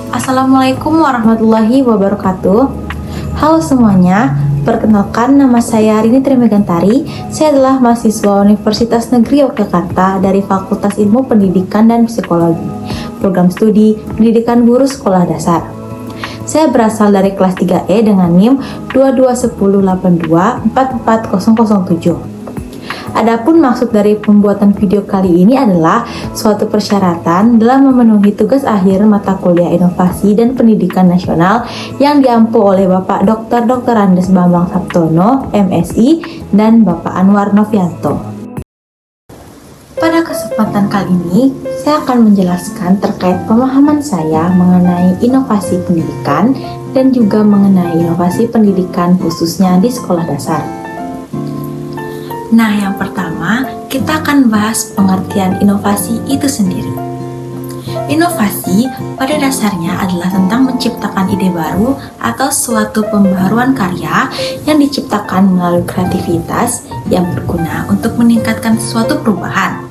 Assalamualaikum warahmatullahi wabarakatuh. Halo semuanya, perkenalkan nama saya Rini Trimegantari. Saya adalah mahasiswa Universitas Negeri Yogyakarta dari Fakultas Ilmu Pendidikan dan Psikologi, Program Studi Pendidikan Guru Sekolah Dasar. Saya berasal dari kelas 3E dengan NIM 22182444007. Adapun maksud dari pembuatan video kali ini adalah suatu persyaratan dalam memenuhi tugas akhir mata kuliah Inovasi dan Pendidikan Nasional yang diampu oleh Bapak Dr. Andes Bambang Saptono, MSI, dan Bapak Anwar Novianto. Pada kesempatan kali ini, saya akan menjelaskan terkait pemahaman saya mengenai inovasi pendidikan dan juga mengenai inovasi pendidikan khususnya di sekolah dasar. Nah, yang pertama, kita akan bahas pengertian inovasi itu sendiri. Inovasi pada dasarnya adalah tentang menciptakan ide baru atau suatu pembaharuan karya yang diciptakan melalui kreativitas yang berguna untuk meningkatkan suatu perubahan,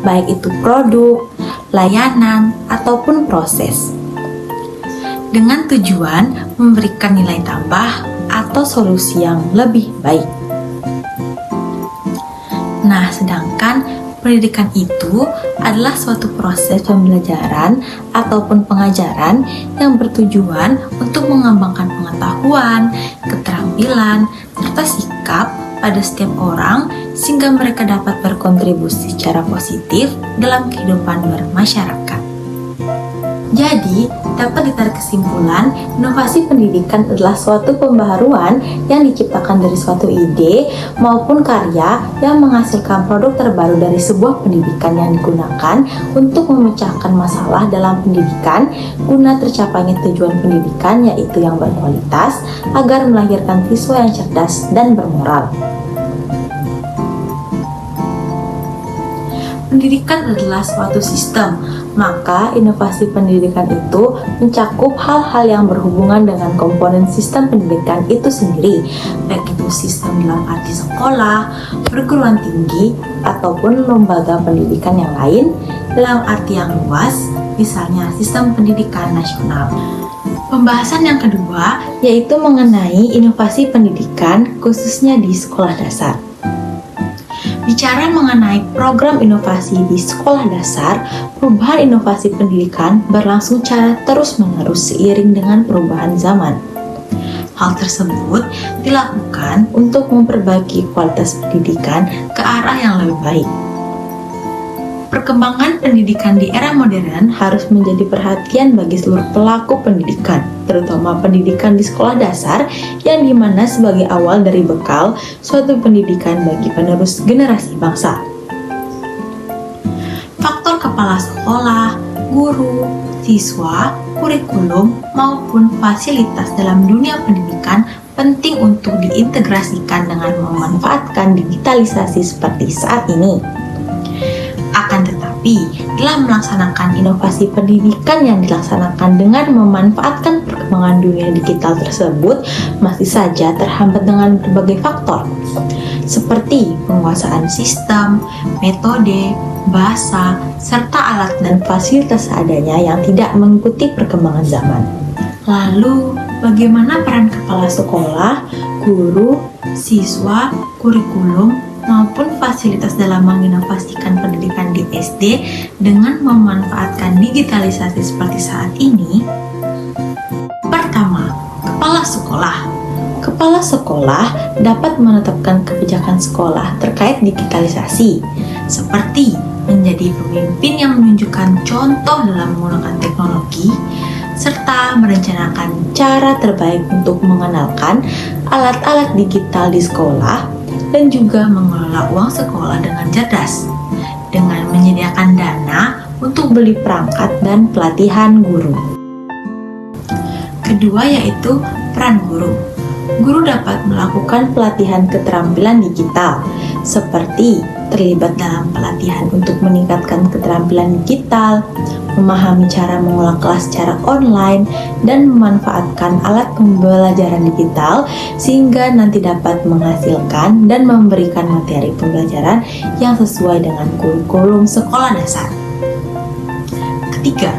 baik itu produk, layanan, ataupun proses, dengan tujuan memberikan nilai tambah atau solusi yang lebih baik. Nah, sedangkan pendidikan itu adalah suatu proses pembelajaran ataupun pengajaran yang bertujuan untuk mengembangkan pengetahuan, keterampilan, serta sikap pada setiap orang sehingga mereka dapat berkontribusi secara positif dalam kehidupan bermasyarakat. Jadi, dapat ditarik kesimpulan, inovasi pendidikan adalah suatu pembaharuan yang diciptakan dari suatu ide maupun karya yang menghasilkan produk terbaru dari sebuah pendidikan yang digunakan untuk memecahkan masalah dalam pendidikan guna tercapainya tujuan pendidikan, yaitu yang berkualitas agar melahirkan siswa yang cerdas dan bermoral. Pendidikan adalah suatu sistem, maka inovasi pendidikan itu mencakup hal-hal yang berhubungan dengan komponen sistem pendidikan itu sendiri, baik itu sistem dalam arti sekolah, perguruan tinggi, ataupun lembaga pendidikan yang lain dalam arti yang luas, misalnya sistem pendidikan nasional. Pembahasan yang kedua yaitu mengenai inovasi pendidikan khususnya di sekolah dasar. Bicara mengenai program inovasi di sekolah dasar, perubahan inovasi pendidikan berlangsung secara terus-menerus seiring dengan perubahan zaman. Hal tersebut dilakukan untuk memperbaiki kualitas pendidikan ke arah yang lebih baik. Perkembangan pendidikan di era modern harus menjadi perhatian bagi seluruh pelaku pendidikan, terutama pendidikan di sekolah dasar yang dimana sebagai awal dari bekal suatu pendidikan bagi penerus generasi bangsa. Faktor kepala sekolah, guru, siswa, kurikulum, maupun fasilitas dalam dunia pendidikan penting untuk diintegrasikan dengan memanfaatkan digitalisasi seperti saat ini. Akan tetapi, dalam melaksanakan inovasi pendidikan yang dilaksanakan dengan memanfaatkan perkembangan dunia digital tersebut masih saja terhambat dengan berbagai faktor, seperti penguasaan sistem, metode, bahasa, serta alat dan fasilitas seadanya yang tidak mengikuti perkembangan zaman. Lalu, bagaimana peran kepala sekolah, guru, siswa, kurikulum, maupun fasilitas dalam menginovasikan pendidikan di SD dengan memanfaatkan digitalisasi seperti saat ini? Pertama, kepala sekolah. Kepala sekolah dapat menetapkan kebijakan sekolah terkait digitalisasi, seperti menjadi pemimpin yang menunjukkan contoh dalam menggunakan teknologi, serta merencanakan cara terbaik untuk mengenalkan alat-alat digital di sekolah, dan juga mengelola uang sekolah dengan cerdas, dengan menyediakan dana untuk beli perangkat dan pelatihan guru. Kedua yaitu peran guru. Guru dapat melakukan pelatihan keterampilan digital, seperti terlibat dalam pelatihan untuk meningkatkan keterampilan digital, memahami cara mengolah kelas secara online, dan memanfaatkan alat pembelajaran digital sehingga nanti dapat menghasilkan dan memberikan materi pembelajaran yang sesuai dengan kurikulum sekolah dasar. Ketiga,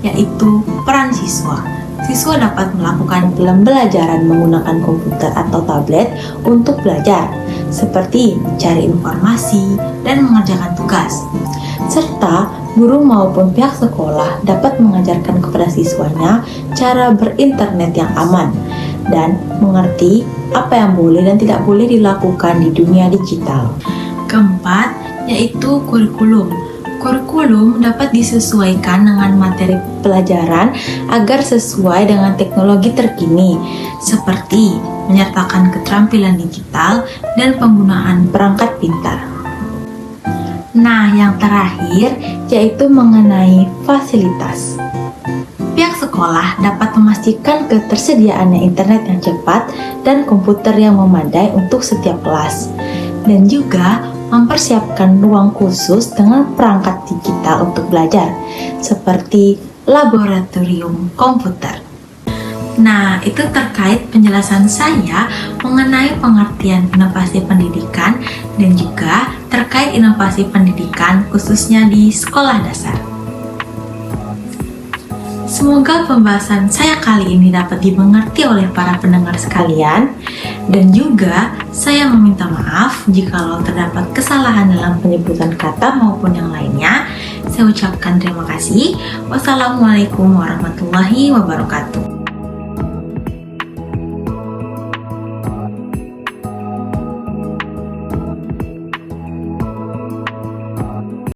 yaitu peran siswa. Siswa dapat melakukan pembelajaran menggunakan komputer atau tablet untuk belajar, seperti mencari informasi dan mengerjakan tugas. Serta guru maupun pihak sekolah dapat mengajarkan kepada siswanya cara berinternet yang aman dan mengerti apa yang boleh dan tidak boleh dilakukan di dunia digital. Keempat, yaitu kurikulum. Kurikulum dapat disesuaikan dengan materi pelajaran agar sesuai dengan teknologi terkini, seperti menyertakan keterampilan digital dan penggunaan perangkat pintar. Nah, yang terakhir yaitu mengenai fasilitas. Pihak sekolah dapat memastikan ketersediaannya internet yang cepat dan komputer yang memadai untuk setiap kelas, dan juga mempersiapkan ruang khusus dengan perangkat digital untuk belajar, seperti laboratorium komputer. Nah, itu terkait penjelasan saya mengenai pengertian inovasi pendidikan dan juga terkait inovasi pendidikan khususnya di sekolah dasar. Semoga pembahasan saya kali ini dapat dimengerti oleh para pendengar sekalian, dan juga saya meminta maaf jikalau terdapat kesalahan dalam penyebutan kata maupun yang lainnya. Saya ucapkan terima kasih. Wassalamualaikum warahmatullahi wabarakatuh.